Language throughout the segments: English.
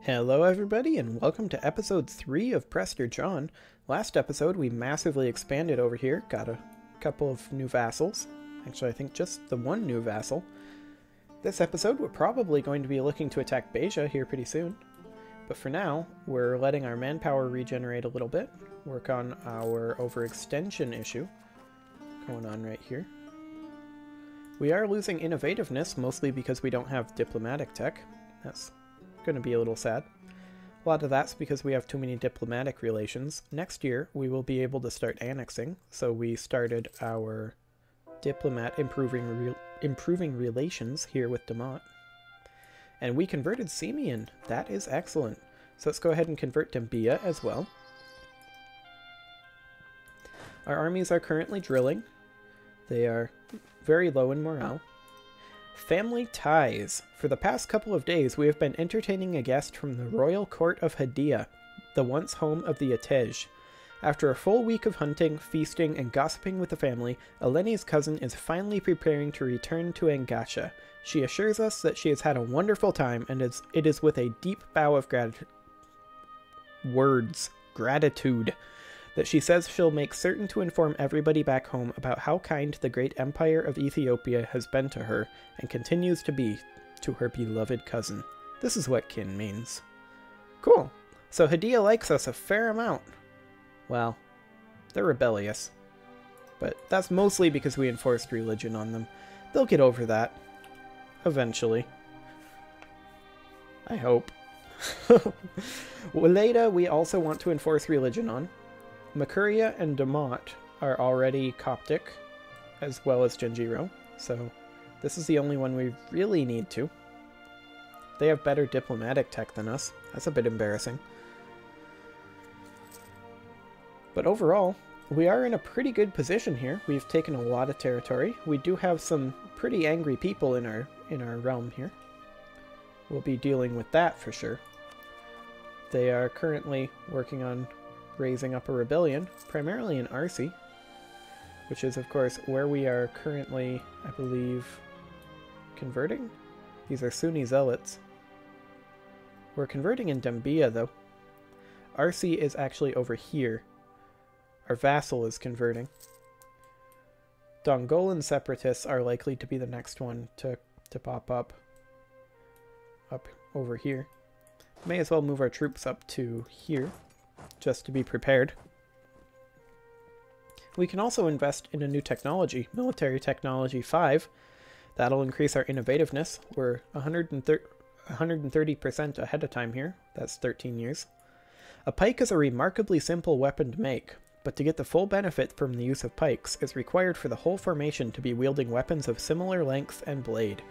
Hello everybody and welcome to episode 3 of Prester John. Last episode we massively expanded over here, got a couple of new vassals. Actually I think just the one new vassal. This episode we're probably going to be looking to attack Beja here pretty soon. But for now, we're letting our manpower regenerate a little bit, work on our overextension issue going on right here. We are losing innovativeness mostly because we don't have diplomatic tech. That's going to be a little sad. A lot of that's because we have too many diplomatic relations. Next year we will be able to start annexing, so we started our diplomat improving relations here with Demont. And we converted Simeon. That is excellent. So let's go ahead and convert Dembia as well. Our armies are currently drilling. They are very low in morale. Family ties. For the past couple of days, we have been entertaining a guest from the royal court of Hadia, the once home of the Atej. After a full week of hunting, feasting, and gossiping with the family, Eleni's cousin is finally preparing to return to Angasha. She assures us that she has had a wonderful time, and it is with a deep bow of gratitude that she says she'll make certain to inform everybody back home about how kind the great empire of Ethiopia has been to her, and continues to be to her beloved cousin. This is what kin means. Cool. So Hadia likes us a fair amount. Well, they're rebellious. But that's mostly because we enforced religion on them. They'll get over that. Eventually. I hope. Waleda we also want to enforce religion on. Makuria and Demont are already Coptic, as well as Genjiro, so this is the only one we really need to. They have better diplomatic tech than us. That's a bit embarrassing. But overall, we are in a pretty good position here. We've taken a lot of territory. We do have some pretty angry people in our realm here. We'll be dealing with that for sure. They are currently working on raising up a rebellion, primarily in Arsi, which is of course where we are currently, I believe, converting? These are Sunni zealots. We're converting in Dembia though. Arsi is actually over here. Our vassal is converting. Dongolan separatists are likely to be the next one to pop up over here. May as well move our troops up to here, just to be prepared. We can also invest in a new technology, Military Technology 5. That'll increase our innovativeness. We're 130% ahead of time here. That's 13 years. A pike is a remarkably simple weapon to make, but to get the full benefit from the use of pikes is required for the whole formation to be wielding weapons of similar length and blade.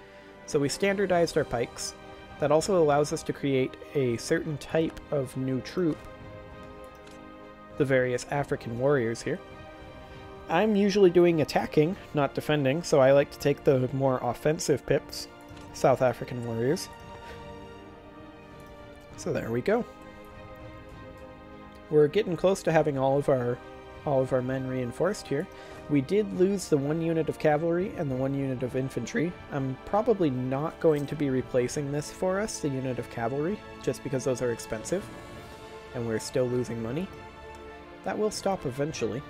So we standardized our pikes. That also allows us to create a certain type of new troop, the various African warriors here. I'm usually doing attacking, not defending, so I like to take the more offensive pips, South African warriors. So there we go. We're getting close to having all of our men reinforced here. We did lose the one unit of cavalry and the one unit of infantry. I'm probably not going to be replacing this for us, the unit of cavalry, just because those are expensive, and we're still losing money. That will stop eventually.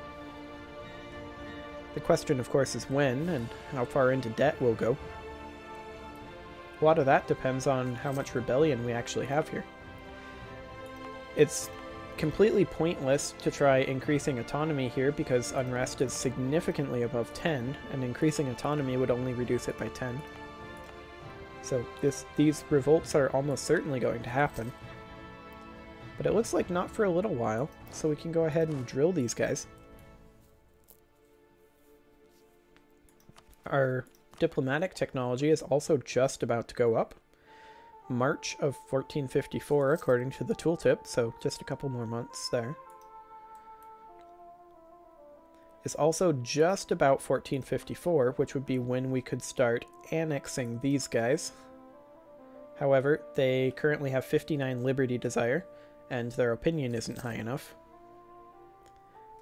The question, of course, is when and how far into debt we'll go. A lot of that depends on how much rebellion we actually have here. It's completely pointless to try increasing autonomy here because unrest is significantly above 10, and increasing autonomy would only reduce it by 10. So these revolts are almost certainly going to happen. But it looks like not for a little while, so we can go ahead and drill these guys. Our diplomatic technology is also just about to go up. March of 1454 according to the tooltip, so just a couple more months there. Is also just about 1454, which would be when we could start annexing these guys. However, they currently have 59 liberty desire, and their opinion isn't high enough.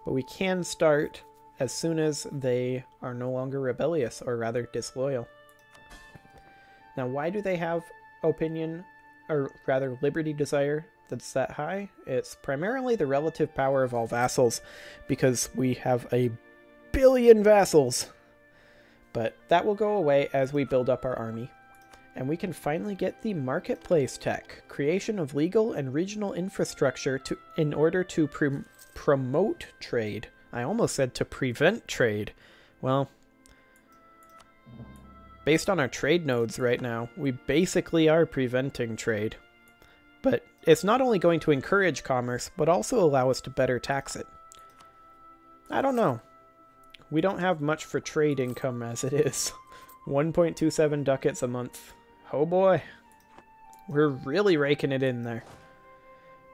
But we can start as soon as they are no longer rebellious, or rather disloyal. Now, why do they have opinion or rather liberty desire, that's that high. It's primarily the relative power of all vassals, because we have a billion vassals. But that will go away as we build up our army. And we can finally get the marketplace tech, creation of legal and regional infrastructure in order to promote trade. I almost said to prevent trade. Well, based on our trade nodes right now, we basically are preventing trade. But it's not only going to encourage commerce, but also allow us to better tax it. I don't know. We don't have much for trade income as it is. 1.27 ducats a month. Oh boy. We're really raking it in there.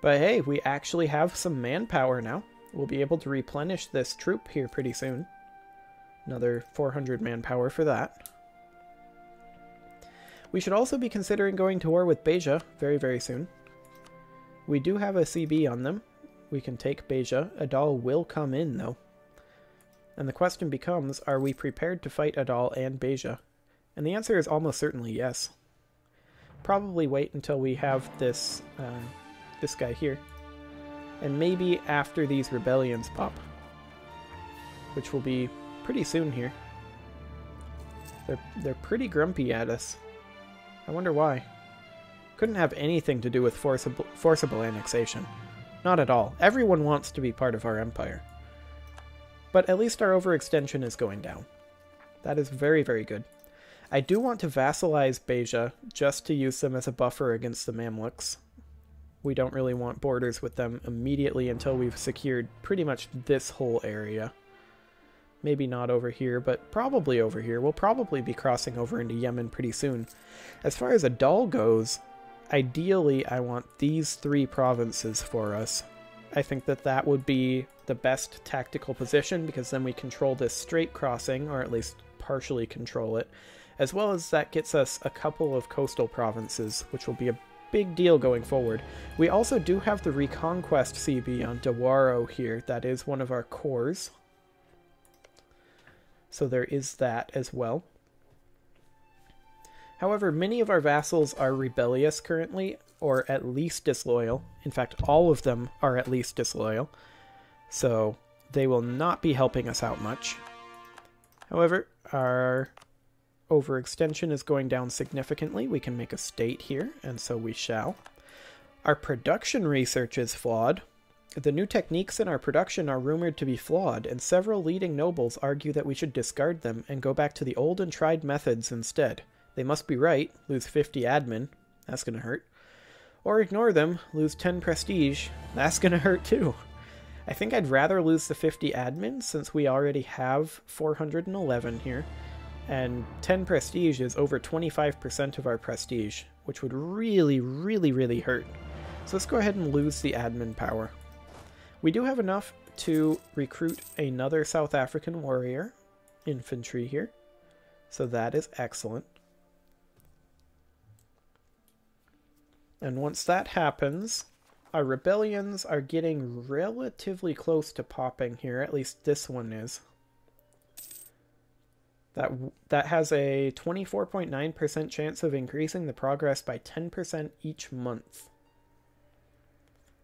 But hey, we actually have some manpower now. We'll be able to replenish this troop here pretty soon. Another 400 manpower for that. We should also be considering going to war with Beja very, very soon. We do have a CB on them. We can take Beja. Adal will come in, though. And the question becomes, are we prepared to fight Adal and Beja? And the answer is almost certainly yes. Probably wait until we have this guy here. And maybe after these rebellions pop. Which will be pretty soon here. They're pretty grumpy at us. I wonder why. Couldn't have anything to do with forcible annexation. Not at all. Everyone wants to be part of our empire. But at least our overextension is going down. That is very, very good. I do want to vassalize Beja just to use them as a buffer against the Mamluks. We don't really want borders with them immediately until we've secured pretty much this whole area. Maybe not over here, but probably over here. We'll probably be crossing over into Yemen pretty soon. As far as Adal goes, ideally I want these 3 provinces for us. I think that that would be the best tactical position, because then we control this straight crossing, or at least partially control it, as well as that gets us a couple of coastal provinces, which will be a big deal going forward. We also do have the Reconquest CB on Dawaro here. That is one of our cores. So there is that as well. However, many of our vassals are rebellious currently, or at least disloyal. In fact, all of them are at least disloyal. So they will not be helping us out much. However, our overextension is going down significantly. We can make a state here, and so we shall. Our production research is flawed. The new techniques in our production are rumored to be flawed, and several leading nobles argue that we should discard them and go back to the old and tried methods instead. They must be right, lose 50 admin, that's gonna hurt. Or ignore them, lose 10 prestige, that's gonna hurt too. I think I'd rather lose the 50 admin since we already have 411 here, and 10 prestige is over 25% of our prestige, which would really, really, really hurt. So let's go ahead and lose the admin power. We do have enough to recruit another South African warrior infantry here, so that is excellent. And once that happens, our rebellions are getting relatively close to popping here, at least this one is. That has a 24.9% chance of increasing the progress by 10% each month.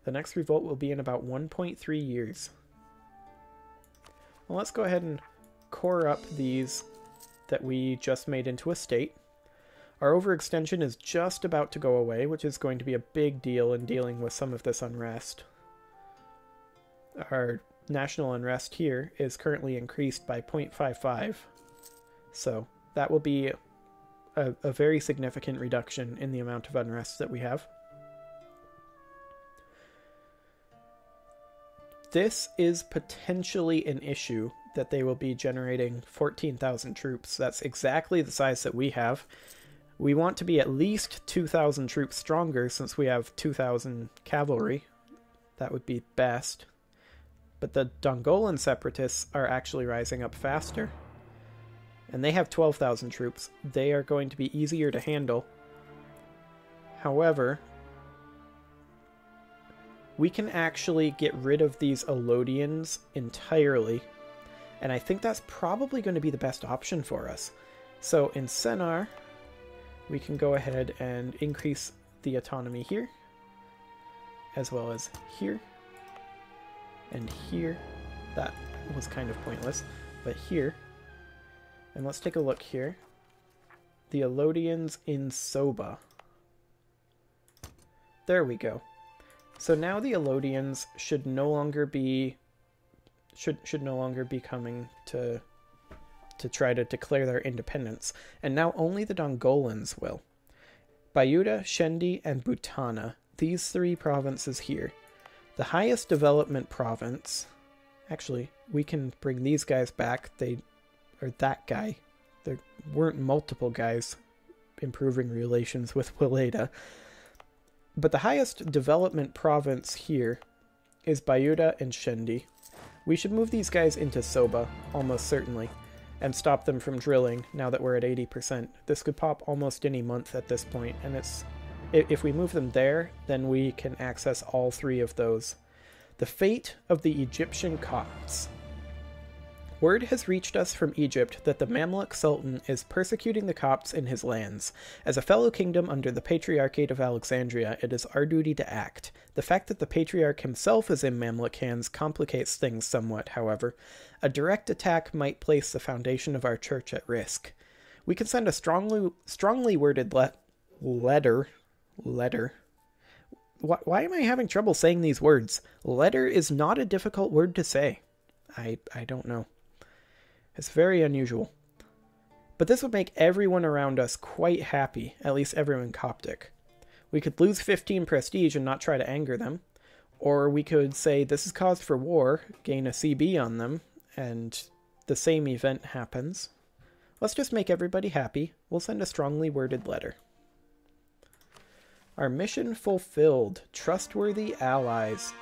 The next revolt will be in about 1.3 years. Well, let's go ahead and core up these that we just made into a state. Our overextension is just about to go away, which is going to be a big deal in dealing with some of this unrest. Our national unrest here is currently increased by 0.55. So that will be a very significant reduction in the amount of unrest that we have. This is potentially an issue that they will be generating 14,000 troops. That's exactly the size that we have. We want to be at least 2,000 troops stronger since we have 2,000 cavalry. That would be best. But the Dongolan separatists are actually rising up faster. And they have 12,000 troops. They are going to be easier to handle. However, we can actually get rid of these Elodians entirely. And I think that's probably going to be the best option for us. So in Sennar, we can go ahead and increase the autonomy here, as well as here, and here. That was kind of pointless, but here. And let's take a look here. The Elodians in Soba. There we go. So now the Elodians should no longer be coming to try to declare their independence, and now only the Dongolans will. Bayuda, Shendi, and Butana, these three provinces here. The highest development province, actually, we can bring these guys back, or that guy. There weren't multiple guys improving relations with Weleda. But the highest development province here is Bayuda and Shendi. We should move these guys into Soba, almost certainly, and stop them from drilling now that we're at 80%. This could pop almost any month at this point, and if we move them there, then we can access all three of those. The fate of the Egyptian Copts. Word has reached us from Egypt that the Mamluk Sultan is persecuting the Copts in his lands. As a fellow kingdom under the Patriarchate of Alexandria, it is our duty to act. The fact that the Patriarch himself is in Mamluk hands complicates things somewhat, however. A direct attack might place the foundation of our church at risk. We can send a strongly worded letter. Why am I having trouble saying these words? Letter is not a difficult word to say. I don't know. It's very unusual. But this would make everyone around us quite happy, at least everyone Coptic. We could lose 15 prestige and not try to anger them. Or we could say this is cause for war, gain a CB on them, and the same event happens. Let's just make everybody happy. We'll send a strongly worded letter. Our mission fulfilled. Trustworthy allies.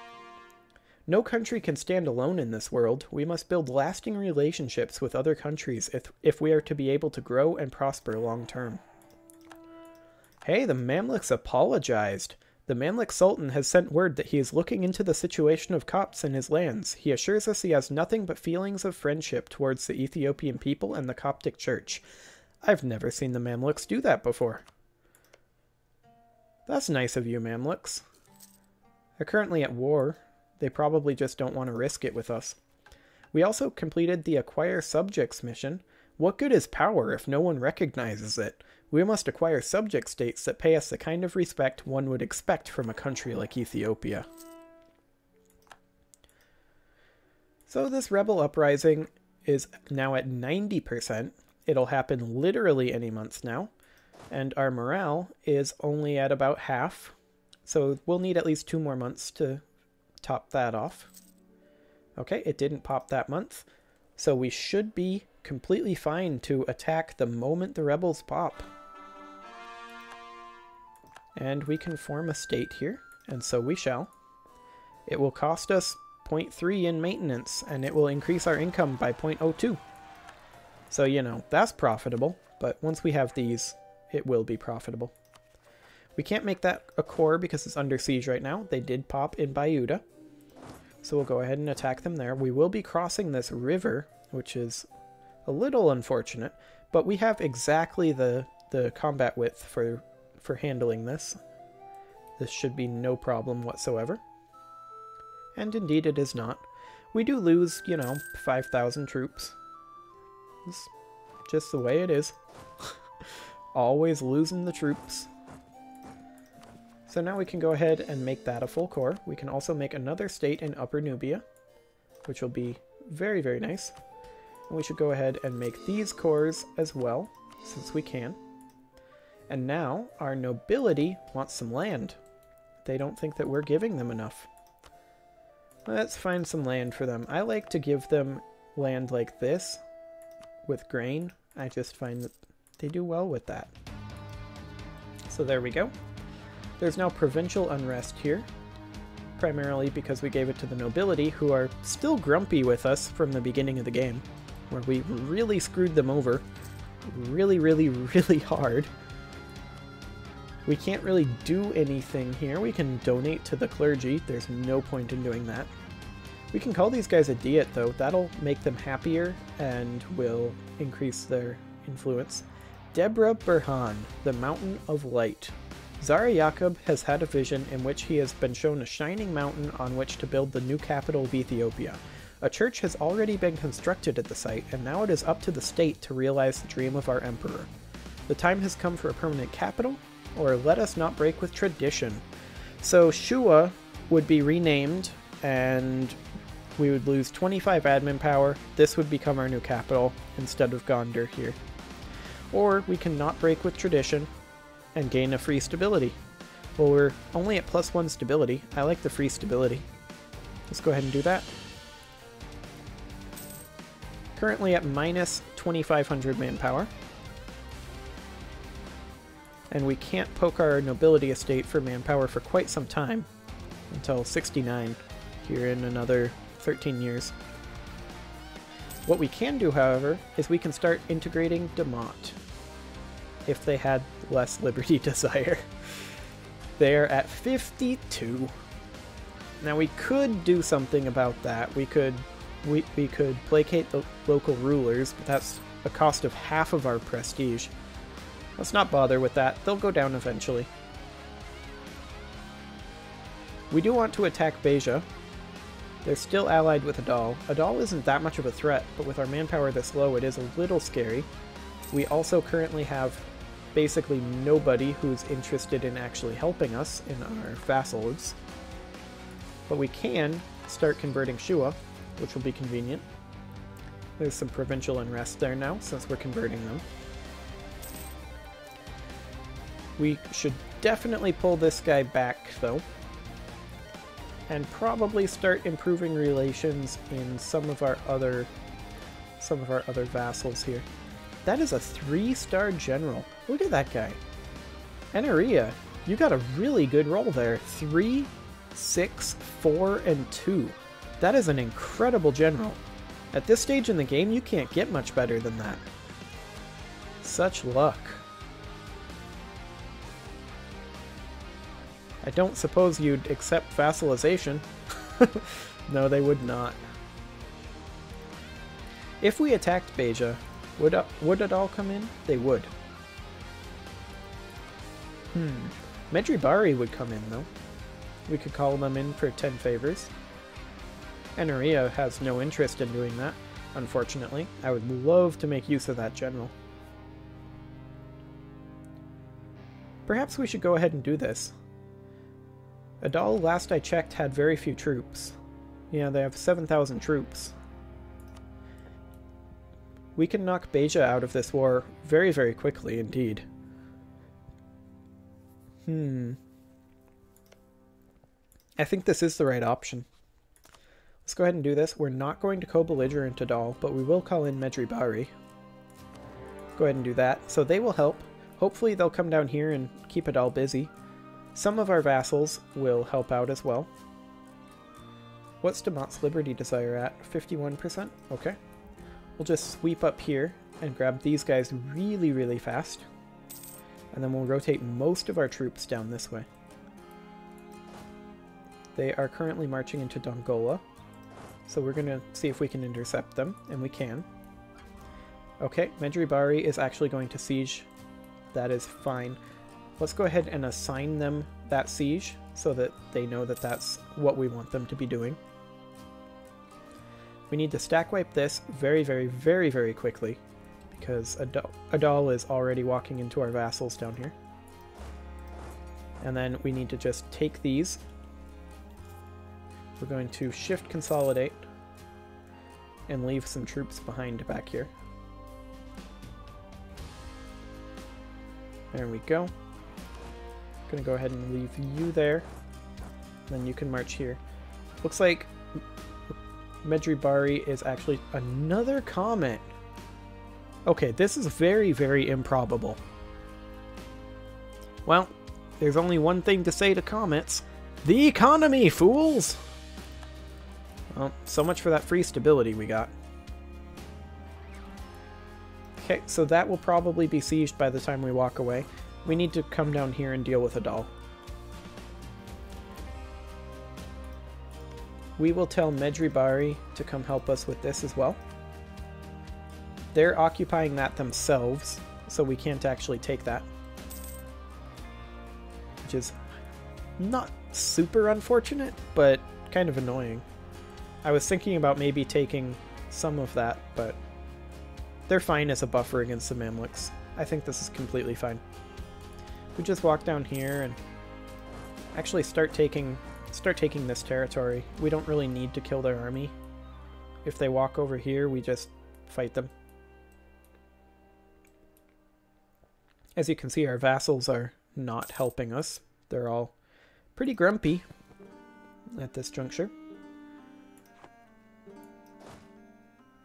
No country can stand alone in this world. We must build lasting relationships with other countries if we are to be able to grow and prosper long term. Hey, the Mamluks apologized. The Mamluk Sultan has sent word that he is looking into the situation of Copts in his lands. He assures us he has nothing but feelings of friendship towards the Ethiopian people and the Coptic Church. I've never seen the Mamluks do that before. That's nice of you, Mamluks. They're currently at war. They probably just don't want to risk it with us. We also completed the Acquire Subjects mission. What good is power if no one recognizes it? We must acquire subject states that pay us the kind of respect one would expect from a country like Ethiopia. So this rebel uprising is now at 90%. It'll happen literally any month now. And our morale is only at about half. So we'll need at least 2 more months to top that off. Okay, it didn't pop that month. So we should be completely fine to attack the moment the rebels pop. And we can form a state here, and so we shall. It will cost us 0.3 in maintenance, and it will increase our income by 0.02. So, you know, that's profitable, but once we have these, it will be profitable. We can't make that a core because it's under siege right now. They did pop in Bayuda, so we'll go ahead and attack them there. We will be crossing this river, which is a little unfortunate, but we have exactly the combat width for handling this. This should be no problem whatsoever. And indeed it is not. We do lose, 5,000 troops. It's just the way it is. Always losing the troops. So now we can go ahead and make that a full core. We can also make another state in Upper Nubia, which will be very, very nice. And we should go ahead and make these cores as well, since we can. And now our nobility wants some land. They don't think that we're giving them enough. Let's find some land for them. I like to give them land like this with grain. I just find that they do well with that. So there we go. There's now provincial unrest here, primarily because we gave it to the nobility, who are still grumpy with us from the beginning of the game, where we really screwed them over really, really, really hard. We can't really do anything here. We can donate to the clergy. There's no point in doing that. We can call these guys a diet, though. That'll make them happier and will increase their influence. Deborah Burhan, the Mountain of Light. Zara Yaqub has had a vision in which he has been shown a shining mountain on which to build the new capital of Ethiopia. A church has already been constructed at the site, and now it is up to the state to realize the dream of our emperor. The time has come for a permanent capital, or let us not break with tradition. So Shua would be renamed, and we would lose 25 admin power. This would become our new capital instead of Gondar here. Or we can not break with tradition and gain a free stability. Well, we're only at +1 stability. I like the free stability. Let's go ahead and do that. Currently at minus 2,500 manpower. And we can't poke our nobility estate for manpower for quite some time. Until 69 here in another 13 years. What we can do, however, is we can start integrating Demont. If they had less liberty desire. They're at 52. Now we could do something about that. We could placate the local rulers, but that's a cost of half of our prestige. Let's not bother with that. They'll go down eventually. We do want to attack Beja. They're still allied with Adal. Adal isn't that much of a threat, but with our manpower this low, it is a little scary. We also currently have basically nobody who's interested in actually helping us in our vassals. But we can start converting Shua, which will be convenient. There's some provincial unrest there now, since we're converting them. We should definitely pull this guy back, though. And probably start improving relations in some of our other vassals here. That is a 3-star general. Look at that guy. Eneria, you got a really good roll there. 3, 6, 4, and 2. That is an incredible general. At this stage in the game, you can't get much better than that. Such luck. I don't suppose you'd accept vassalization. No, they would not. If we attacked Beja, would it all come in? They would. Medjugorje would come in, though. We could call them in for 10 favors. Eneria has no interest in doing that, unfortunately. I would love to make use of that general. Perhaps we should go ahead and do this. Adal, last I checked, had very few troops. Yeah, they have 7,000 troops. We can knock Beja out of this war very, very quickly indeed. I think this is the right option. Let's go ahead and do this. We're not going to co-belligerent Adal, but we will call in Medjugorje. Go ahead and do that. So they will help. Hopefully they'll come down here and keep Adal busy. Some of our vassals will help out as well. What's Demont's Liberty Desire at? 51%? Okay. We'll just sweep up here and grab these guys really, really fast. And then we'll rotate most of our troops down this way. They are currently marching into Dongola. So we're going to see if we can intercept them, and we can. Okay, Medjugorje is actually going to siege. That is fine. Let's go ahead and assign them that siege so that they know that that's what we want them to be doing. We need to stack wipe this very, very, very, very quickly because Adal is already walking into our vassals down here. And then we need to just take these. We're going to shift consolidate and leave some troops behind back here. There we go. Gonna go ahead and leave you there. Then you can march here. Looks like Medjugorje is actually another comet. Okay, this is very, very improbable. Well, there's only one thing to say to comets. The economy, fools! Well, so much for that free stability we got. Okay, so that will probably be sieged by the time we walk away. We need to come down here and deal with Adal. We will tell Medjugorje to come help us with this as well. They're occupying that themselves, so we can't actually take that. which is not super unfortunate, but kind of annoying. I was thinking about maybe taking some of that, but they're fine as a buffer against the Mamluks. I think this is completely fine. We just walk down here and actually start taking this territory. We don't really need to kill their army. If they walk over here, we just fight them. As you can see, our vassals are not helping us. They're all pretty grumpy at this juncture.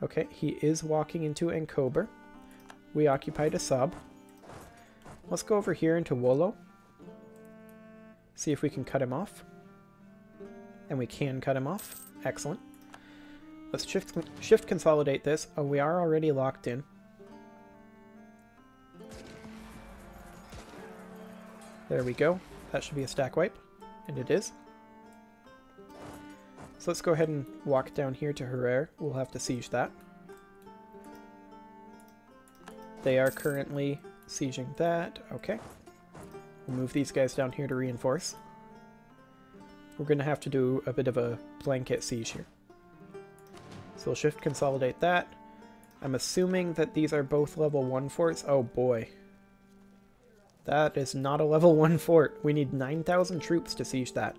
Okay, he is walking into Ankober. We occupied Asab. Let's go over here into Wolo. See if we can cut him off. And we can cut him off. Excellent. Let's shift consolidate this. Oh, we are already locked in. There we go. That should be a stack wipe. And it is. So let's go ahead and walk down here to Herrera. We'll have to siege that. They are currently sieging that. Okay. We'll move these guys down here to reinforce. We're going to have to do a bit of a blanket siege here. So we'll shift consolidate that. I'm assuming that these are both level 1 forts. Oh boy. That is not a level 1 fort. We need 9,000 troops to siege that.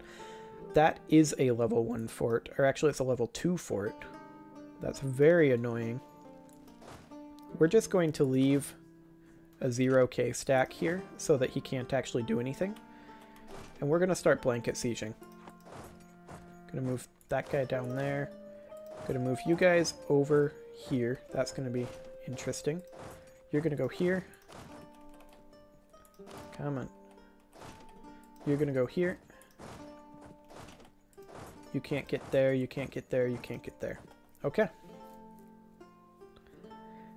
That is a level 1 fort. Or actually it's a level 2 fort. That's very annoying. We're just going to leave a 0k stack here so that he can't actually do anything. And we're going to start blanket sieging. Going to move that guy down there. Going to move you guys over here. That's going to be interesting. You're going to go here. Come on. You're going to go here. You can't get there, you can't get there, you can't get there. Okay.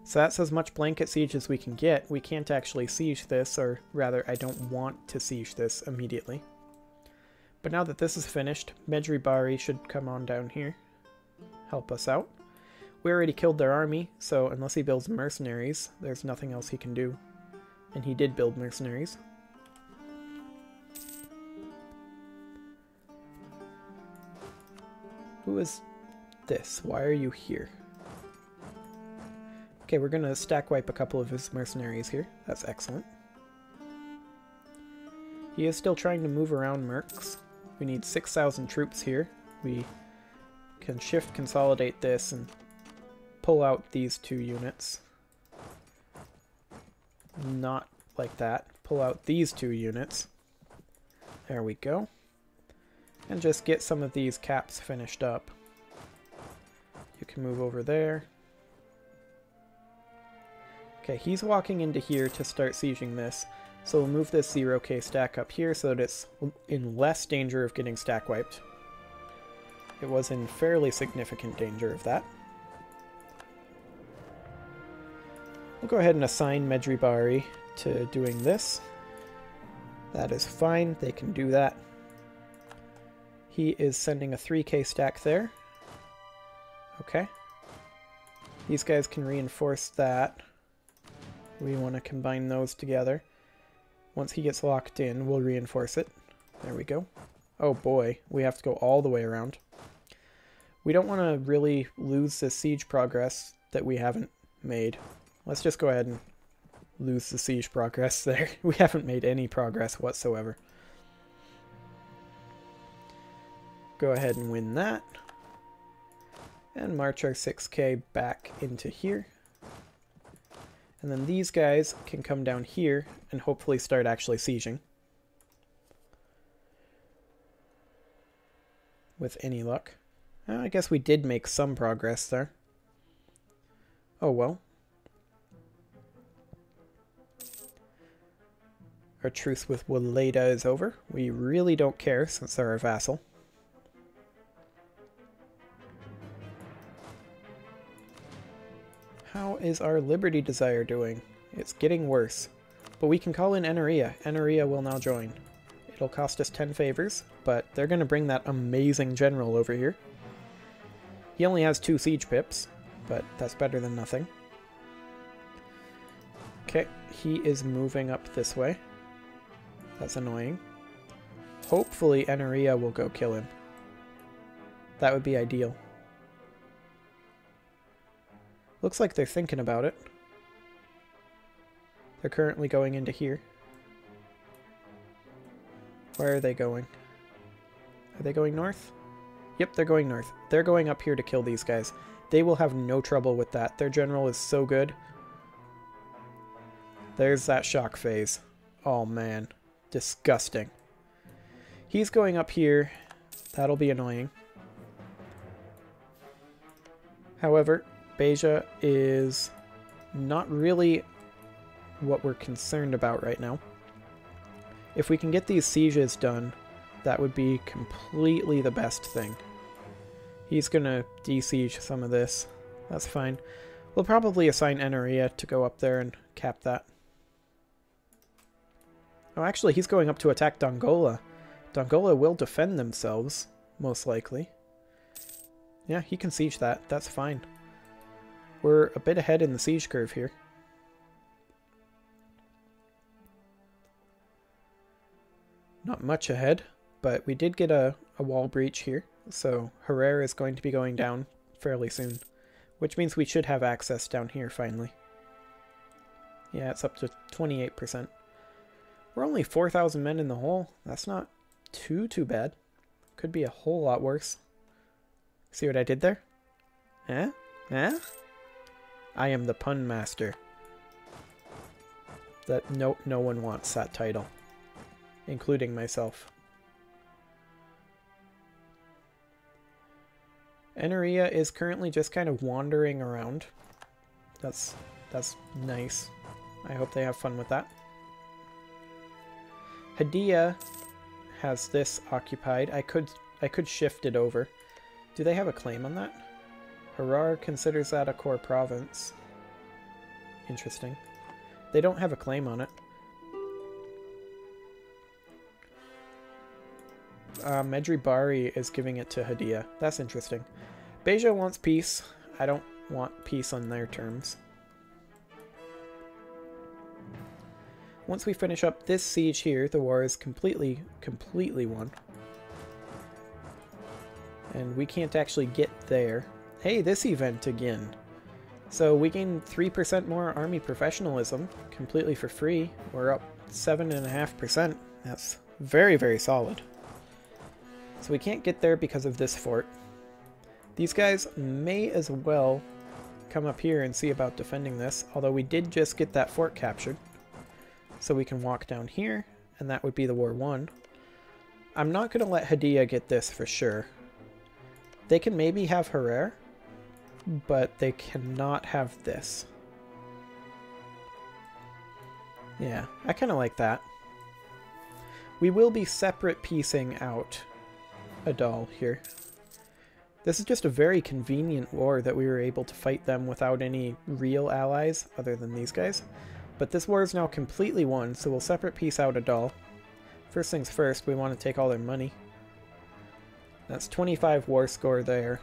So that's as much blanket siege as we can get. We can't actually siege this, or rather, I don't want to siege this immediately. But now that this is finished, Medjri Bari should come on down here. Help us out. We already killed their army, so unless he builds mercenaries, there's nothing else he can do. And he did build mercenaries. Who is this? Why are you here? Okay, we're going to stack wipe a couple of his mercenaries here. That's excellent. He is still trying to move around mercs. We need 6,000 troops here. We can shift consolidate this and pull out these 2 units. Not like that. Pull out these 2 units. There we go. And just get some of these caps finished up. You can move over there. Okay, he's walking into here to start sieging this. So we'll move this 0k stack up here so that it's in less danger of getting stack wiped. It was in fairly significant danger of that. We'll go ahead and assign Medjri Bari to doing this. That is fine, they can do that. He is sending a 3k stack there. Okay. These guys can reinforce that. We want to combine those together. Once he gets locked in, we'll reinforce it. There we go. Oh boy, we have to go all the way around. We don't want to really lose this siege progress that we haven't made. Let's just go ahead and lose the siege progress there. We haven't made any progress whatsoever. Go ahead and win that. And march our 6k back into here. And then these guys can come down here and hopefully start actually sieging. With any luck. I guess we did make some progress there. Oh well. Our truce with Waleda is over. We really don't care since they're our vassal. How is our Liberty Desire doing? It's getting worse. But we can call in Eneria. Eneria will now join. It'll cost us 10 favors, but they're going to bring that amazing general over here. He only has 2 siege pips, but that's better than nothing. Okay, he is moving up this way. That's annoying. Hopefully Eneria will go kill him. That would be ideal. Looks like they're thinking about it. They're currently going into here. Where are they going? Are they going north? Yep, they're going north. They're going up here to kill these guys. They will have no trouble with that. Their general is so good. There's that shock phase. Oh man. Disgusting. He's going up here. That'll be annoying. However, Beja is not really what we're concerned about right now. If we can get these sieges done, that would be completely the best thing. He's gonna de-siege some of this. That's fine. We'll probably assign Eneria to go up there and cap that. Oh, actually, he's going up to attack Dongola. Dongola will defend themselves, most likely. Yeah, he can siege that. That's fine. We're a bit ahead in the siege curve here. Not much ahead, but we did get a wall breach here, so Herrera is going to be going down fairly soon, which means we should have access down here finally. Yeah, it's up to 28%. We're only 4,000 men in the hole. That's not too bad. Could be a whole lot worse. See what I did there? Eh? Eh? I am the pun master. That no one wants that title, including myself. Eneria is currently just kind of wandering around. That's nice. I hope they have fun with that. Hadia has this occupied. I could shift it over. Do they have a claim on that? Harar considers that a core province. Interesting. They don't have a claim on it. Medri Bari is giving it to Hadia. That's interesting. Beja wants peace. I don't want peace on their terms. Once we finish up this siege here, the war is completely won. And we can't actually get there. Hey, this event again. So we gain 3% more army professionalism, completely for free. We're up 7.5%. That's very solid. So we can't get there because of this fort. These guys may as well come up here and see about defending this, although we did just get that fort captured. So we can walk down here, and that would be the war won. I'm not going to let Hadia get this for sure. They can maybe have Herrera, but they cannot have this. Yeah, I kind of like that. We will be separate piecing out Adal here. This is just a very convenient war that we were able to fight them without any real allies other than these guys. But this war is now completely won, so we'll separate piece out Adal. First things first, we want to take all their money. That's 25 war score there.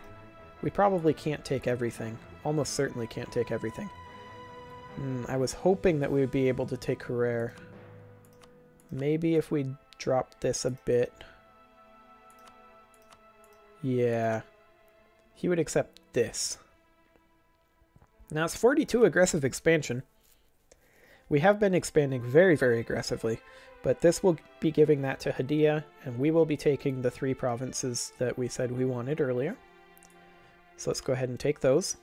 We probably can't take everything. Almost certainly can't take everything. I was hoping that we would be able to take Herrera. Maybe if we drop this a bit. Yeah. He would accept this. Now it's 42 aggressive expansion. We have been expanding very aggressively, but this will be giving that to Hadia, and we will be taking the 3 provinces that we said we wanted earlier. So let's go ahead and take those.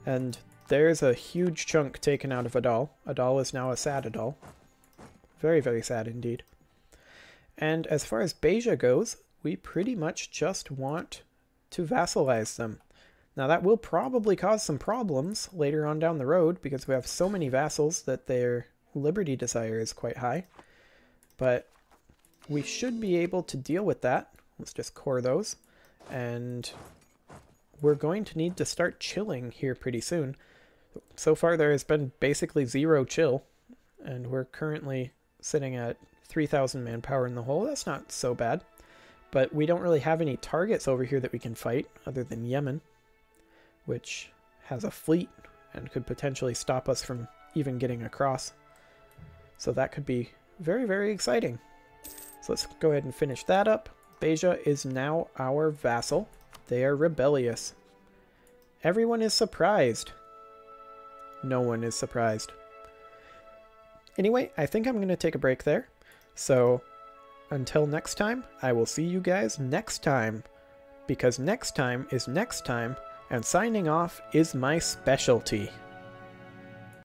And there's a huge chunk taken out of Adal. Adal is now a sad Adal. Very sad indeed. And as far as Beja goes, we pretty much just want to vassalize them. Now that will probably cause some problems later on down the road because we have so many vassals that their liberty desire is quite high. But we should be able to deal with that. Let's just core those. And we're going to need to start chilling here pretty soon. So far there has been basically 0 chill. And we're currently sitting at 3,000 manpower in the hole. That's not so bad. But we don't really have any targets over here that we can fight other than Yemen, which has a fleet and could potentially stop us from even getting across. So that could be very exciting. So let's go ahead and finish that up. Beja is now our vassal. They are rebellious. Everyone is surprised. No one is surprised. Anyway, I think I'm going to take a break there. So until next time, I will see you guys next time. Because next time is next time, and signing off is my specialty.